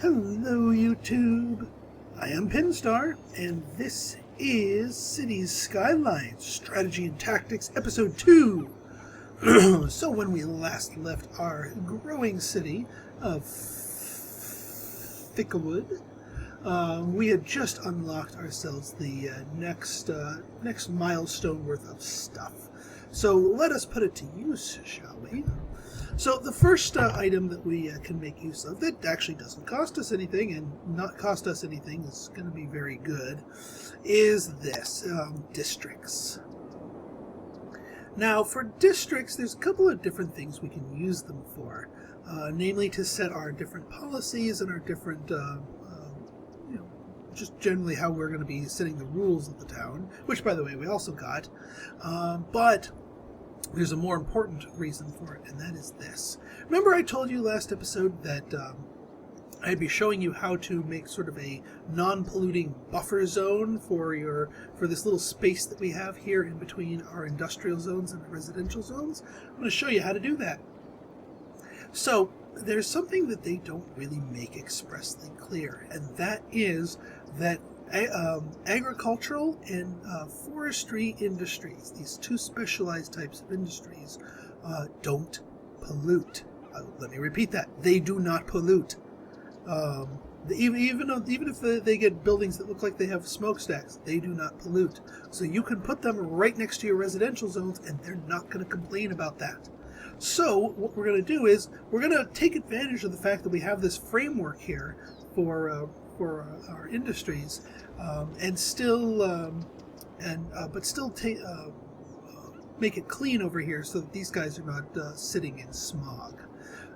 Hello YouTube, I am Pinstar, and this is Cities Skylines, Strategy and Tactics, Episode 2. So when we last left our growing city of Thickawood, we had just unlocked ourselves the next milestone worth of stuff. So let us put it to use, shall we? So the first item that we can make use of that actually doesn't cost us anything, and not cost us anything is going to be very good, is this, districts. Now for districts, there's a couple of different things we can use them for, namely to set our different policies and our different, just generally how we're going to be setting the rules of the town, which by the way we also got, but there's a more important reason for it, and that is this. Remember I told you last episode that I'd be showing you how to make sort of a non-polluting buffer zone for this little space that we have here in between our industrial zones and the residential zones? I'm going to show you how to do that. So there's something that they don't really make expressly clear, and that is that agricultural and forestry industries, these two specialized types of industries, don't pollute. Let me repeat that. They do not pollute. Even if they get buildings that look like they have smokestacks, they do not pollute. So you can put them right next to your residential zones, and they're not going to complain about that. So what we're going to do is we're going to take advantage of the fact that we have this framework here for our industries, and still make it clean over here so that these guys are not sitting in smog.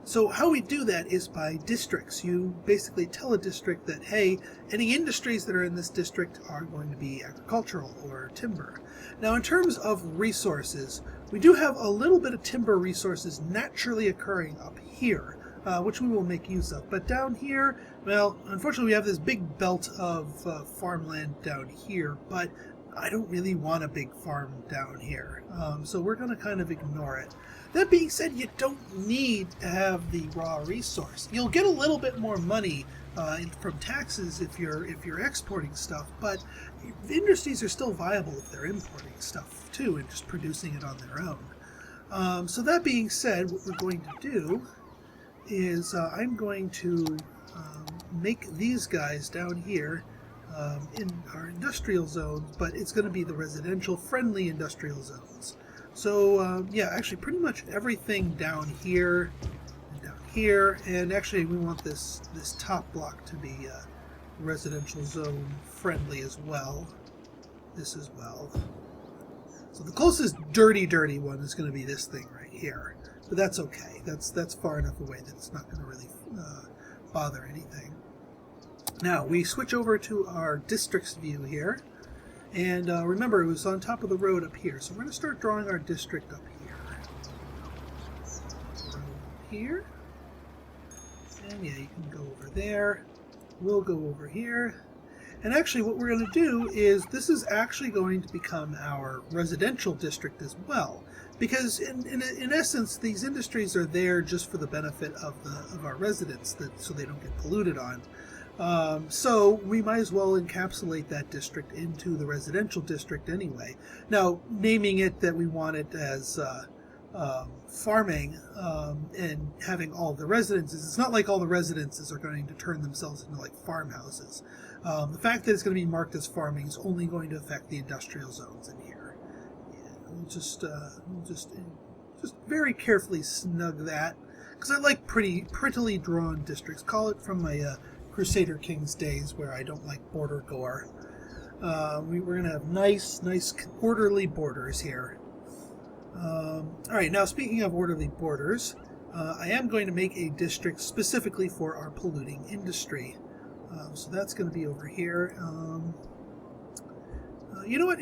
So how we do that is by districts. You basically tell a district that, hey, any industries that are in this district are going to be agricultural or timber. Now in terms of resources, we do have a little bit of timber resources naturally occurring up here, which we will make use of. But down here, well, unfortunately we have this big belt of farmland down here, but I don't really want a big farm down here. So we're going to kind of ignore it. That being said, you don't need to have the raw resource. You'll get a little bit more money from taxes if you're exporting stuff, but industries are still viable if they're importing stuff too and just producing it on their own. So that being said, what we're going to do is I'm going to make these guys down here in our industrial zones, but it's going to be the residential friendly industrial zones. So yeah, actually pretty much everything down here and down here, and actually we want this top block to be residential zone friendly as well. This as well. So the closest dirty one is going to be this thing right here, but that's okay. That's far enough away that it's not going to really bother anything. Now we switch over to our districts view here. And remember, it was on top of the road up here. So we're going to start drawing our district up here. Road here. And yeah, you can go over there. We'll go over here. And actually what we're going to do is this is actually going to become our residential district as well. Because in essence, these industries are there just for the benefit of our residents, so they don't get polluted on. So we might as well encapsulate that district into the residential district anyway. Now, naming it that we want it as farming and having all the residences, it's not like all the residences are going to turn themselves into like farmhouses. The fact that it's going to be marked as farming is only going to affect the industrial zones in here. Yeah, we'll just very carefully snug that, because I like prettily drawn districts. Call it from my Crusader Kings days where I don't like border gore. We're going to have nice orderly borders here. Alright, now speaking of orderly borders, I am going to make a district specifically for our polluting industry. So that's going to be over here. You know what?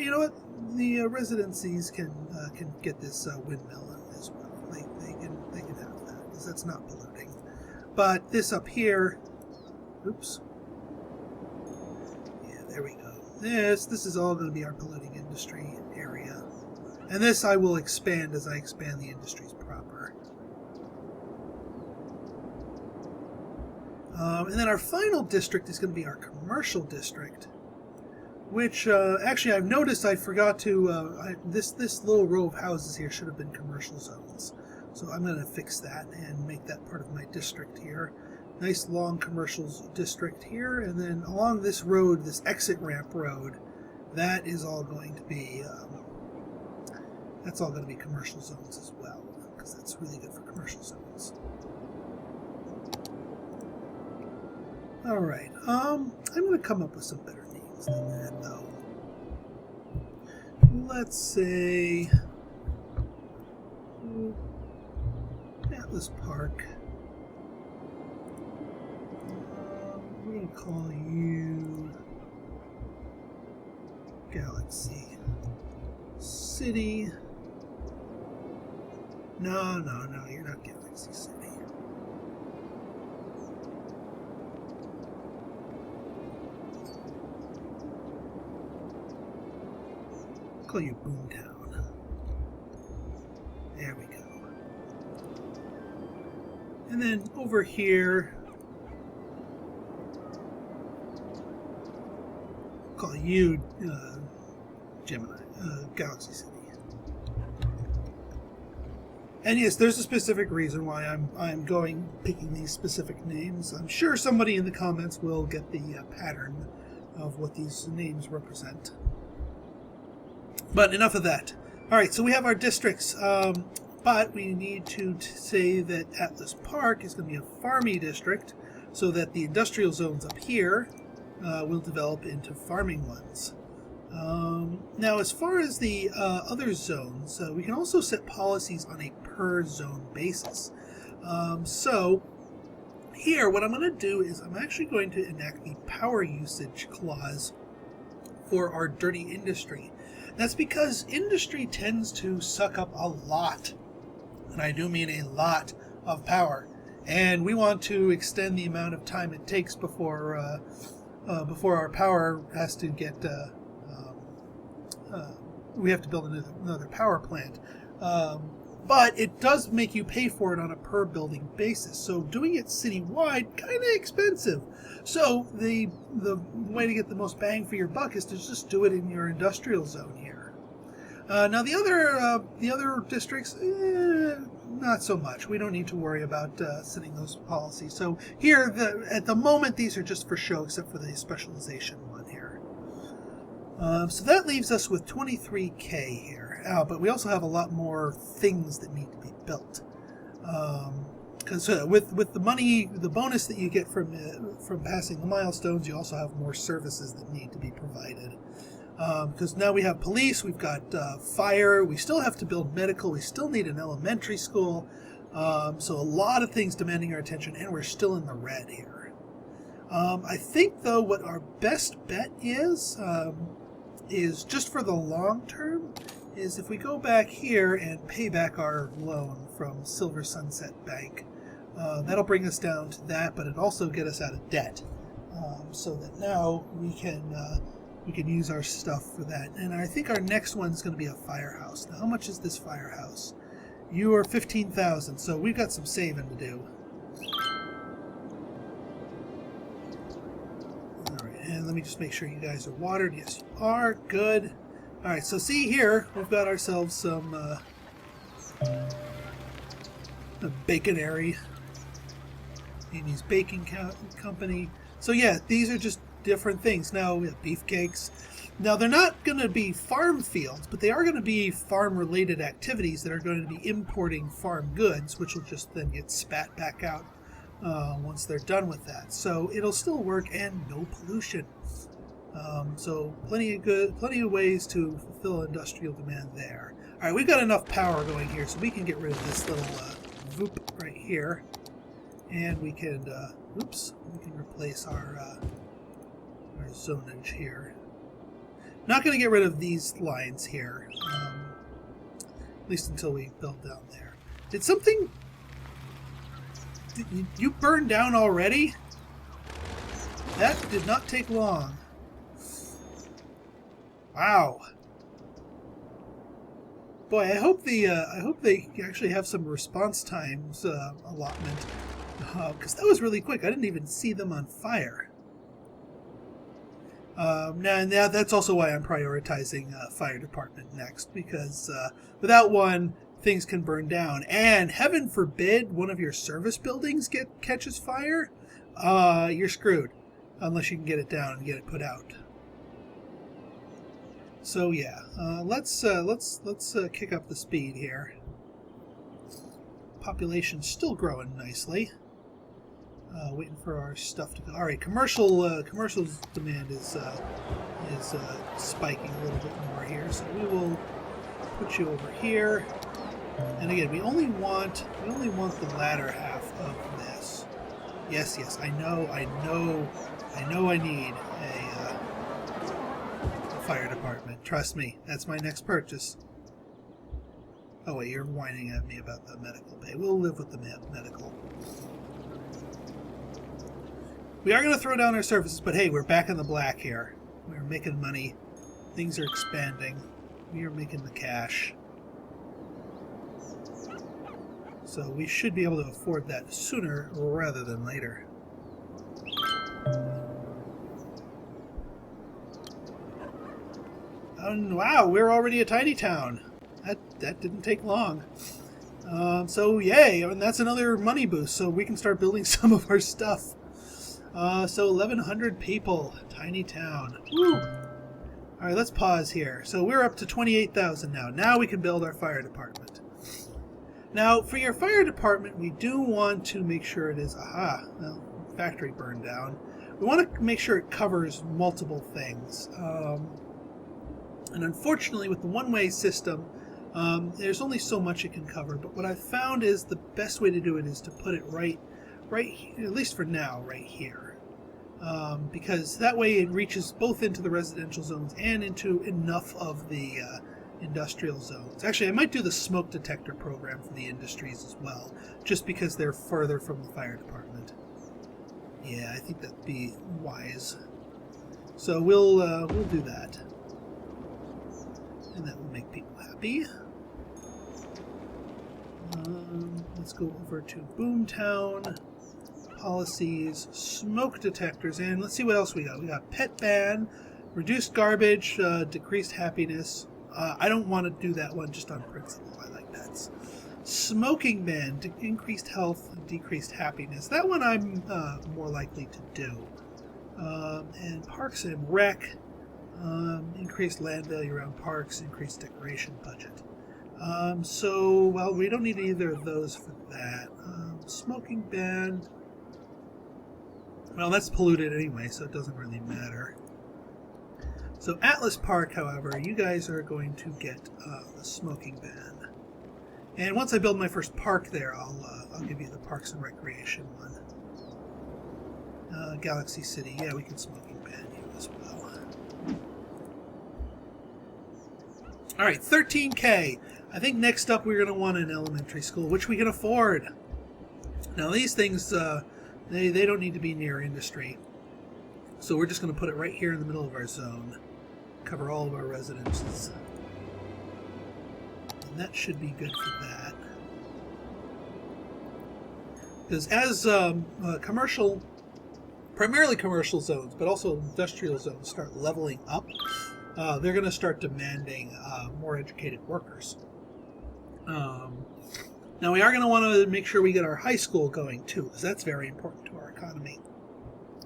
The residencies can get this windmill as well. They can have that, because that's not polluting. But this up here, oops. Yeah, there we go. This is all going to be our polluting industry area. And this I will expand as I expand the industries proper. And then our final district is going to be our commercial district, which actually I've noticed I forgot to, this little row of houses here should have been commercial zones. So I'm going to fix that and make that part of my district here. Nice long commercial district here, and then along this road, this exit ramp road, that is all going to be, commercial zones as well, because that's really good for commercial zones. Alright, I'm going to come up with some better names than that, though. Let's say Atlas Park. We're going to call you Galaxy City. No, you're not Galaxy City. I'll call you Boomtown. There we go. And then over here, I'll call you Gemini, Galaxy City. And yes, there's a specific reason why I'm picking these specific names. I'm sure somebody in the comments will get the pattern of what these names represent. But enough of that. All right, so we have our districts, but we need to say that Atlas Park is going to be a farming district, so that the industrial zones up here will develop into farming ones. Now, as far as the other zones, we can also set policies on a per zone basis. So here, what I'm going to do is I'm actually going to enact the power usage clause for our dirty industry. That's because industry tends to suck up a lot, and I do mean a lot, of power. And we want to extend the amount of time it takes before our power has to get... we have to build another power plant. But it does make you pay for it on a per building basis. So doing it citywide, kind of expensive. So the way to get the most bang for your buck is to just do it in your industrial zone here. Now the other districts, not so much. We don't need to worry about setting those policies. So here, at the moment, these are just for show, except for the specialization one here. So that leaves us with 23K here. But we also have a lot more things that need to be built. Because with the money, the bonus that you get from passing the milestones, you also have more services that need to be provided. Because now we have police, we've got fire, we still have to build medical, we still need an elementary school. So a lot of things demanding our attention, and we're still in the red here. I think, though, what our best bet is just for the long term, is if we go back here and pay back our loan from Silver Sunset Bank. That'll bring us down to that, but it also get us out of debt, so that now we can use our stuff for that. And I think our next one's going to be a firehouse. Now, how much is this firehouse? You are 15,000, so we've got some saving to do. All right, and let me just make sure you guys are watered. Yes, you are. Good. All right, so see here, we've got ourselves some a baconary. Amy's Baking Company. So yeah, these are just different things. Now we have beefcakes. Now they're not going to be farm fields, but they are going to be farm-related activities that are going to be importing farm goods, which will just then get spat back out once they're done with that. So it'll still work, and no pollution. So plenty of ways to fulfill industrial demand there. All right, we've got enough power going here, so we can get rid of this little voop right here, and we can replace our zonage here. Not going to get rid of these lines here, at least until we build down there. Did you burn down already? That did not take long. Wow. Boy, I hope they actually have some response times allotment. Because that was really quick. I didn't even see them on fire. Now that's also why I'm prioritizing fire department next, because without one, things can burn down. And heaven forbid one of your service buildings catches fire, you're screwed unless you can get it down and get it put out. So yeah, let's kick up the speed here. Population's still growing nicely. Waiting for our stuff to go. All right, commercial's demand is spiking a little bit more here, so we will put you over here. And again, we only want the latter half of this. Yes, I know. I need a fire department. Trust me, that's my next purchase. Oh wait, you're whining at me about the medical pay. We'll live with the medical. We are going to throw down our services, but hey, we're back in the black here. We're making money. Things are expanding. We are making the cash. So we should be able to afford that sooner rather than later. And wow, we're already a tiny town. That didn't take long. So yay, and that's another money boost, so we can start building some of our stuff. So 1,100 people, tiny town. Woo! All right, let's pause here. So we're up to 28,000 now. Now we can build our fire department. Now, for your fire department, we do want to make sure it is, well, factory burned down. We want to make sure it covers multiple things. And unfortunately, with the one-way system, there's only so much it can cover. But what I've found is the best way to do it is to put it right, at least for now, right here. Because that way it reaches both into the residential zones and into enough of the industrial zones. Actually, I might do the smoke detector program for the industries as well, just because they're further from the fire department. Yeah, I think that'd be wise. So we'll do that. And that will make people happy. Let's go over to Boomtown. Policies, smoke detectors, and let's see what else we got. We got pet ban, reduced garbage, decreased happiness. I don't want to do that one just on principle. I like that. Smoking ban, increased health, decreased happiness. That one I'm more likely to do. And Parks and Rec, increased land value around parks, increased decoration budget. So, well, we don't need either of those for that. Smoking ban. Well, that's polluted anyway, so it doesn't really matter. So Atlas Park, however, you guys are going to get the smoking ban. And once I build my first park there, I'll give you the Parks and Recreation one. Galaxy City, yeah, we can smoking ban you as well. All right, 13K. I think next up we're going to want an elementary school, which we can afford. Now these things, they don't need to be near industry. So we're just going to put it right here in the middle of our zone. Cover all of our residences. And that should be good for that. Because as commercial, primarily commercial zones, but also industrial zones start leveling up, they're going to start demanding more educated workers. Now we are going to want to make sure we get our high school going too, because that's very important to our economy.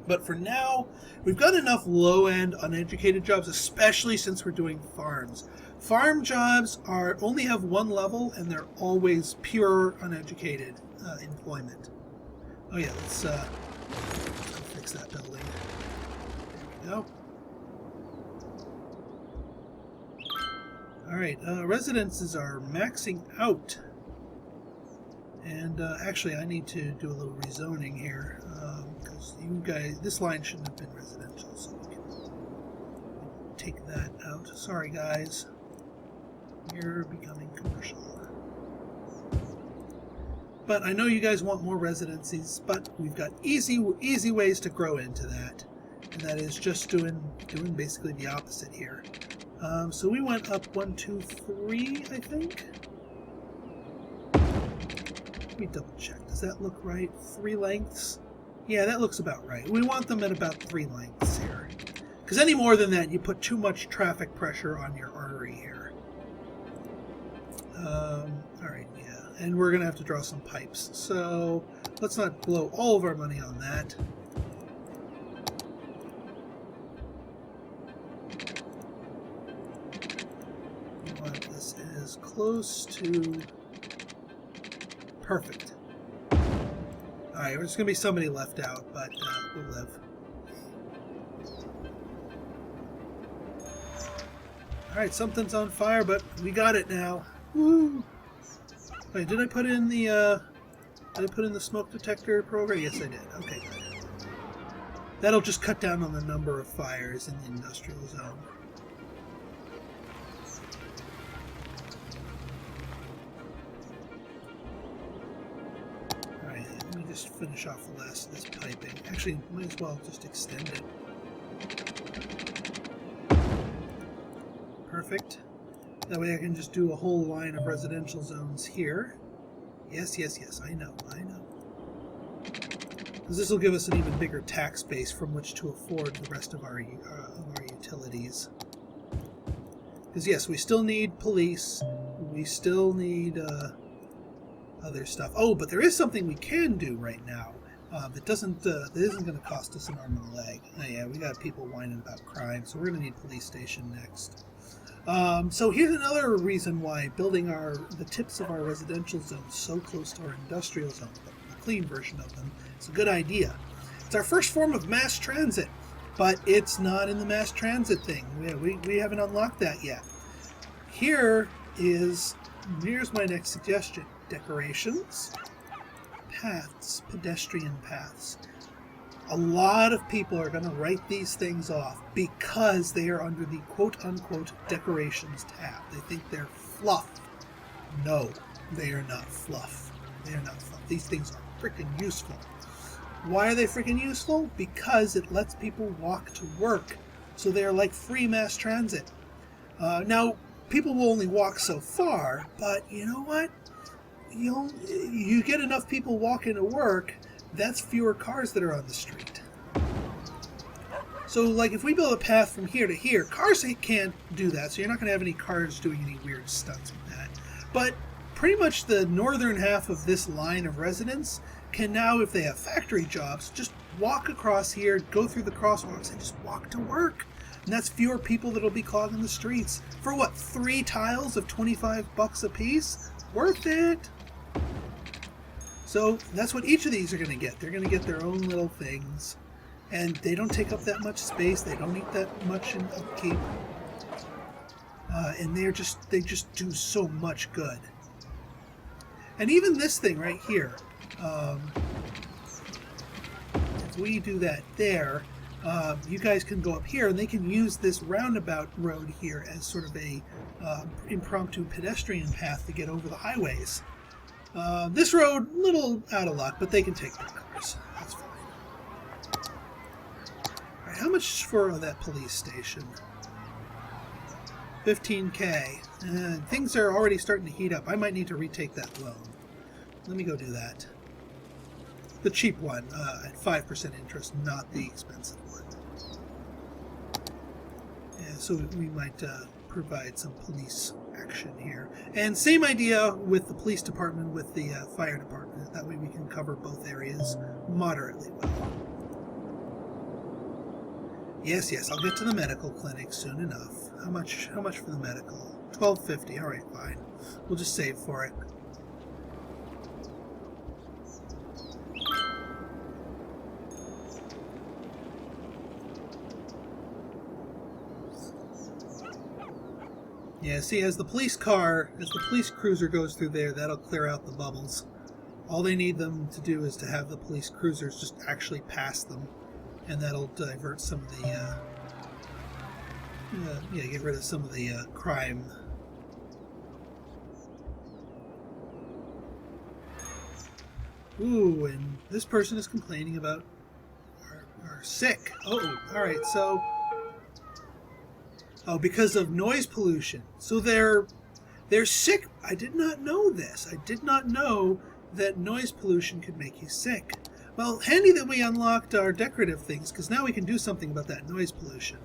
But for now, we've got enough low-end uneducated jobs, especially since we're doing farms. Farm jobs only have one level, and they're always pure uneducated employment. Oh yeah, let's fix that building. There we go. All right, residences are maxing out. And actually, I need to do a little rezoning here, because you guys, this line shouldn't have been residential, so we can take that out. Sorry, guys. You're becoming commercial. But I know you guys want more residencies, but we've got easy ways to grow into that, and that is just doing basically the opposite here. So we went up 1, 2, 3, I think. Let me double check. Does that look right? 3 lengths? Yeah, that looks about right. We want them at about 3 lengths here. Because any more than that, you put too much traffic pressure on your artery here. Alright, yeah. And we're going to have to draw some pipes. So let's not blow all of our money on that. We want this as close to perfect. Alright, there's going to be somebody left out, but we'll live. Alright, something's on fire, but we got it now. Woo! Wait, did I put in the smoke detector program? Yes, I did. Okay, good. That'll just cut down on the number of fires in the industrial zone. Alright, let me just finish off the last of this piping. Actually, might as well just extend it. Perfect. That way I can just do a whole line of residential zones here. Yes, yes, yes, I know. Because this will give us an even bigger tax base from which to afford the rest of our utilities. Because yes, we still need police. We still need other stuff. Oh, but there is something we can do right now that isn't going to cost us an arm and a leg. Oh, yeah, we got people whining about crime, so we're going to need police station next. So here's another reason why building the tips of our residential zones so close to our industrial zones, but the clean version of them, is a good idea. It's our first form of mass transit, but it's not in the mass transit thing. We haven't unlocked that yet. Here's my next suggestion. Decorations, paths, pedestrian paths. A lot of people are going to write these things off because they are under the quote-unquote decorations tab. They think they're fluff. No, they are not fluff. They are not fluff. These things are freaking useful. Why are they freaking useful? Because it lets people walk to work. So they are like free mass transit. Now, people will only walk so far, but you know what? You get enough people walking to work, that's fewer cars that are on the street. So, like, if we build a path from here to here, cars can't do that, so you're not going to have any cars doing any weird stunts with that. But pretty much the northern half of this line of residents can now, if they have factory jobs, just walk across here, go through the crosswalks, and just walk to work. And that's fewer people that'll be clogging the streets. For what, 3 tiles of $25 a piece? Worth it! So that's what each of these are going to get. They're going to get their own little things. And they don't take up that much space. They don't need that much in upkeep. And they just do so much good. And even this thing right here, if we do that there, you guys can go up here and they can use this roundabout road here as sort of a impromptu pedestrian path to get over the highways. This road, a little out of luck, but they can take their cars. That's fine. All right, how much for that police station? 15K. Things are already starting to heat up. I might need to retake that loan. Let me go do that. The cheap one, at 5% interest, not the expensive one. Yeah, so we might provide some police action here. And same idea with the police department, with the fire department. That way we can cover both areas moderately well. Yes, I'll get to the medical clinic soon enough. How much for the medical? $12.50. All right, fine. We'll just save for it. Yeah, see, as the police cruiser goes through there, that'll clear out the bubbles. All they need them to do is to have the police cruisers just actually pass them, and that'll divert some of the, get rid of some of the crime. Ooh, and this person is complaining about our sick. Oh, alright, so... Oh, because of noise pollution. So they're sick. I did not know this. I did not know that noise pollution could make you sick. Well, handy that we unlocked our decorative things, because now we can do something about that noise pollution.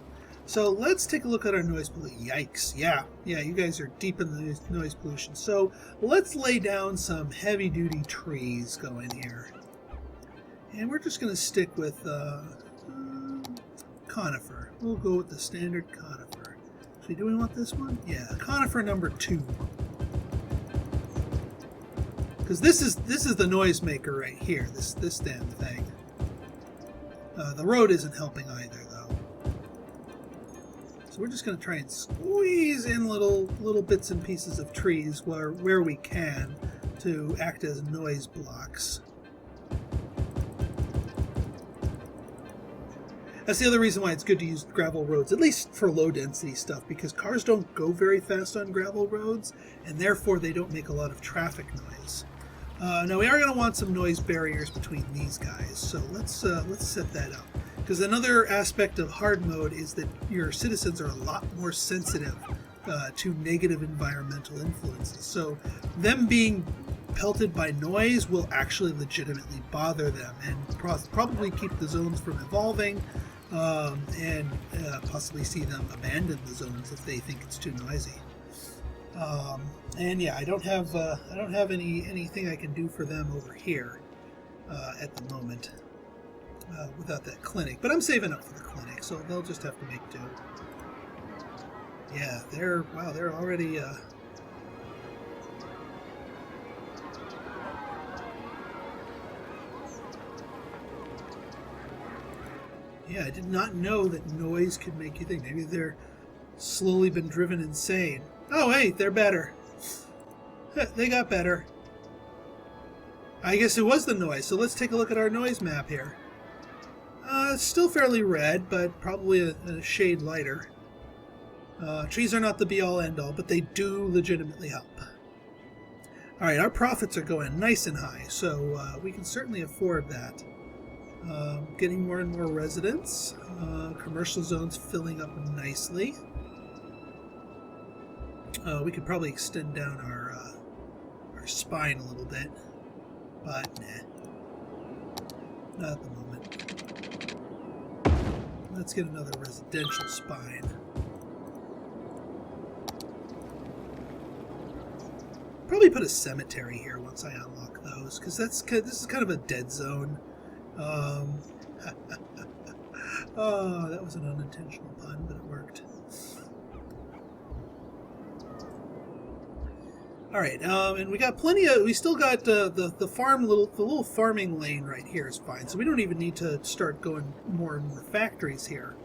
So let's take a look at our noise pollution. Yikes. Yeah, you guys are deep in the noise pollution. So let's lay down some heavy-duty trees going here. And we're just going to stick with conifer. We'll go with the standard conifer. Actually, do we want this one? Yeah, conifer number 2. Because this is the noisemaker right here. This damn thing. The road isn't helping either, though. So we're just going to try and squeeze in little bits and pieces of trees where we can to act as noise blocks. That's the other reason why it's good to use gravel roads, at least for low density stuff, because cars don't go very fast on gravel roads, and therefore they don't make a lot of traffic noise. Now we are going to want some noise barriers between these guys, so let's set that up. Because another aspect of hard mode is that your citizens are a lot more sensitive to negative environmental influences. So them being pelted by noise will actually legitimately bother them and probably keep the zones from evolving, and possibly see them abandon the zones if they think it's too noisy. And yeah, I don't have anything I can do for them over here at the moment without that clinic. But I'm saving up for the clinic, so they'll just have to make do. Yeah, they're already. Yeah, I did not know that noise could make you think. Maybe they're slowly been driven insane. Oh, hey, they're better. They got better. I guess it was the noise, so let's take a look at our noise map here. It's still fairly red, but probably a shade lighter. Trees are not the be-all, end-all, but they do legitimately help. Alright, our profits are going nice and high, so we can certainly afford that. Getting more and more residents. Commercial zones filling up nicely. We could probably extend down our spine a little bit, but nah, not at the moment. Let's get another residential spine. Probably put a cemetery here once I unlock those, because this is kind of a dead zone. Oh, that was an unintentional pun, but it worked. All right, and we still got the little farming lane right here is fine, so we don't even need to start going more and more factories here.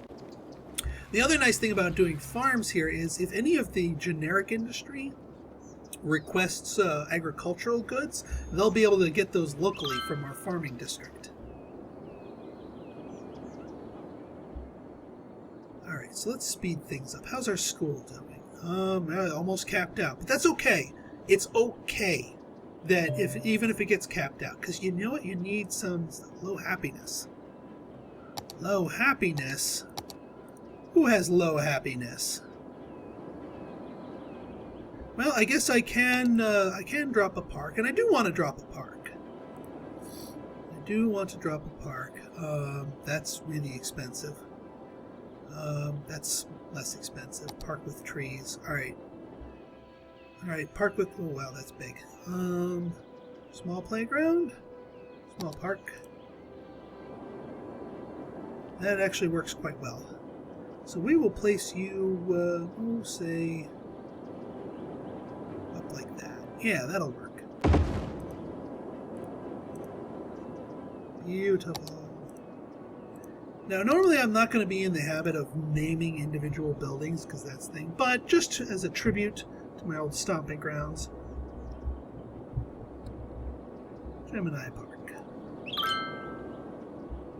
The other nice thing about doing farms here is if any of the generic industry requests agricultural goods, they'll be able to get those locally from our farming district. All right, so let's speed things up. How's our school doing? Almost capped out, but that's okay. It's okay that even if it gets capped out, because you know what? You need some low happiness. Low happiness? Who has low happiness? Well, I guess I can drop a park, and I do want to drop a park. I do want to drop a park. That's really expensive. That's less expensive. Park with trees. All right. Park with... Oh, wow, that's big. Small playground? Small park? That actually works quite well. So we will place you, we'll say, up like that. Yeah, that'll work. Beautiful. Now, normally I'm not going to be in the habit of naming individual buildings, because that's the thing, but just as a tribute to my old stomping grounds. Gemini Park.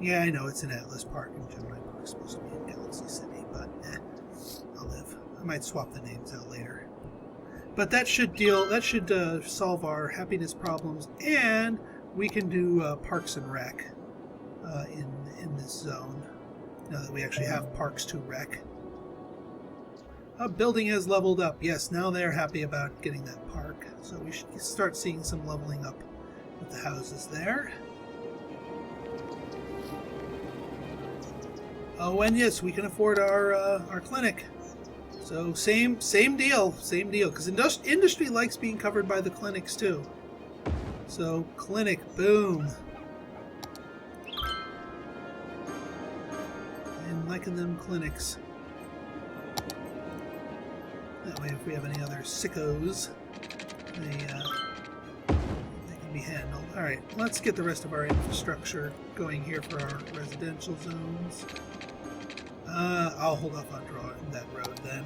Yeah, I know it's an Atlas Park, and Gemini Park is supposed to be in Galaxy City, but I'll live. I might swap the names out later. But that should solve our happiness problems, and we can do Parks and Rec in this zone, now that we actually have parks to rec. A building has leveled up. Yes, now they're happy about getting that park. So we should start seeing some leveling up Put the houses there. Oh, and yes, we can afford our clinic. So same deal, because industry likes being covered by the clinics too. So clinic, boom. And liking them clinics. That way, if we have any other sickos, they can be handled. All right, let's get the rest of our infrastructure going here for our residential zones. I'll hold off on drawing that road then.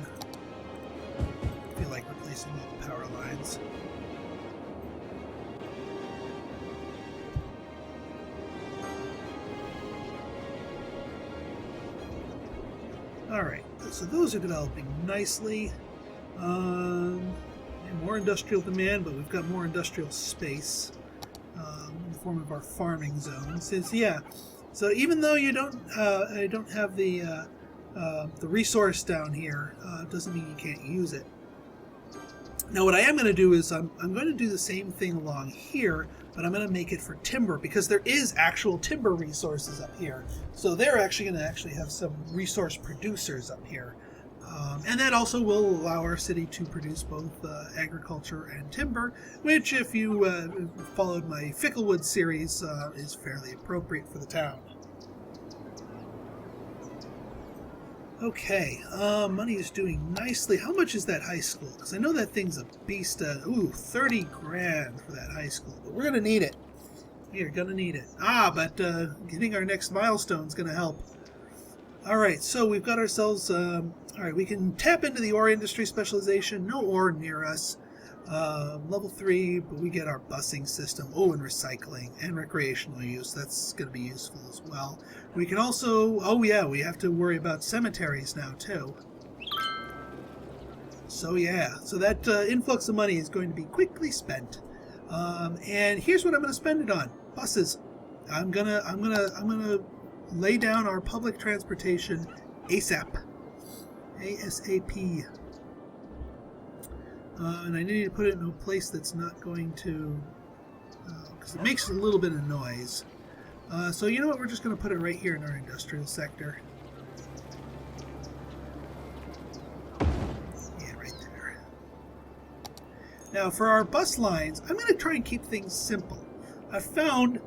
I feel like replacing all the power lines. Alright, so those are developing nicely. And more industrial demand, but we've got more industrial space in the form of our farming zones. So even though you don't have the resource down here, doesn't mean you can't use it. Now what I am going to do is I'm going to do the same thing along here, but I'm going to make it for timber, because there is actual timber resources up here. So they're actually going to have some resource producers up here. And that also will allow our city to produce both agriculture and timber, which, if you followed my Ficklewood series, is fairly appropriate for the town. Okay, money is doing nicely. How much is that high school? Because I know that thing's a beast. 30 grand for that high school, but we're going to need it. We're going to need it. But getting our next milestone is going to help. Alright, so we've got ourselves, alright, we can tap into the ore industry specialization. No ore near us. Level 3, but we get our busing system. Oh, and recycling and recreational use. That's going to be useful as well. We can also, we have to worry about cemeteries now too. So so that influx of money is going to be quickly spent. And here's what I'm going to spend it on: buses. I'm gonna lay down our public transportation ASAP. ASAP. And I need to put it in a place that's not going to, because it makes a little bit of noise. So you know what, we're just going to put it right here in our industrial sector. Yeah, right there. Now for our bus lines, I'm going to try and keep things simple. I've found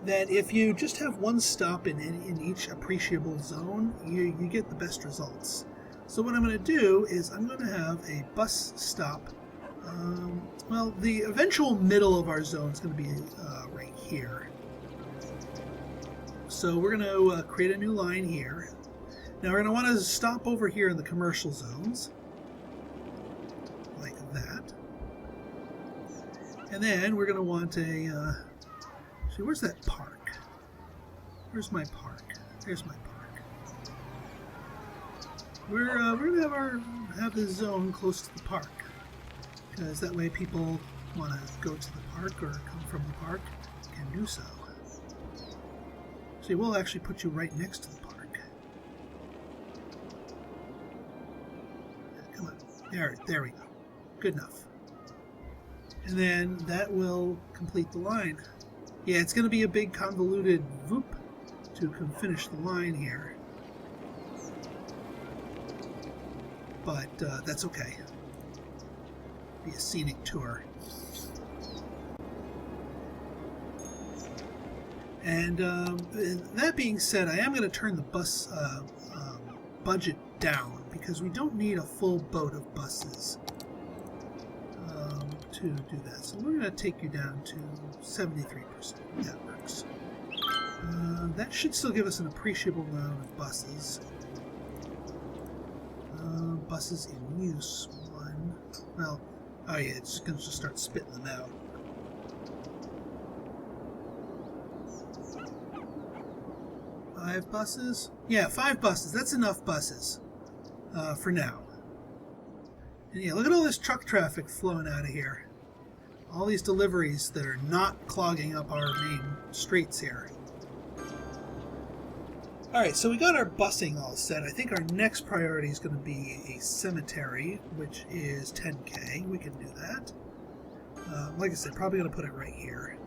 that if you just have one stop in each appreciable zone, you get the best results. So what I'm going to do is I'm going to have a bus stop. Well, the eventual middle of our zone is going to be right here. So we're going to create a new line here. Now we're going to want to stop over here in the commercial zones, like that. And then we're going to want a... see, where's that park? Where's my park? There's my park. We're going to have this zone close to the park, because that way people want to go to the park or come from the park can do so. See, we'll actually put you right next to the park. Come on. There we go. Good enough. And then that will complete the line. Yeah, it's going to be a big convoluted whoop to finish the line here. But that's okay. Be a scenic tour. And that being said, I am going to turn the bus budget down, because we don't need a full boat of buses to do that. So we're going to take you down to 73%. That works. That should still give us an appreciable amount of buses. Buses in use, 1. Well, oh yeah, it's going to just start spitting them out. Five buses? Yeah, 5 buses. That's enough buses for now. And yeah, look at all this truck traffic flowing out of here. All these deliveries that are not clogging up our main streets here. Alright, so we got our busing all set. I think our next priority is going to be a cemetery, which is 10k. We can do that. Like I said, probably going to put it right here.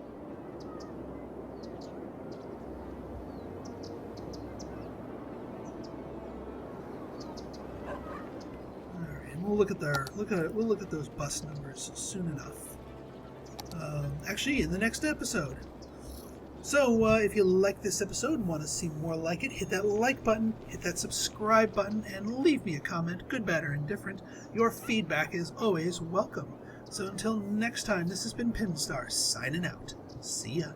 We'll look at those bus numbers soon enough. Actually, in the next episode. So, if you like this episode and want to see more like it, hit that like button, hit that subscribe button, and leave me a comment, good, bad, or indifferent. Your feedback is always welcome. So until next time, this has been Pinstar, signing out. See ya.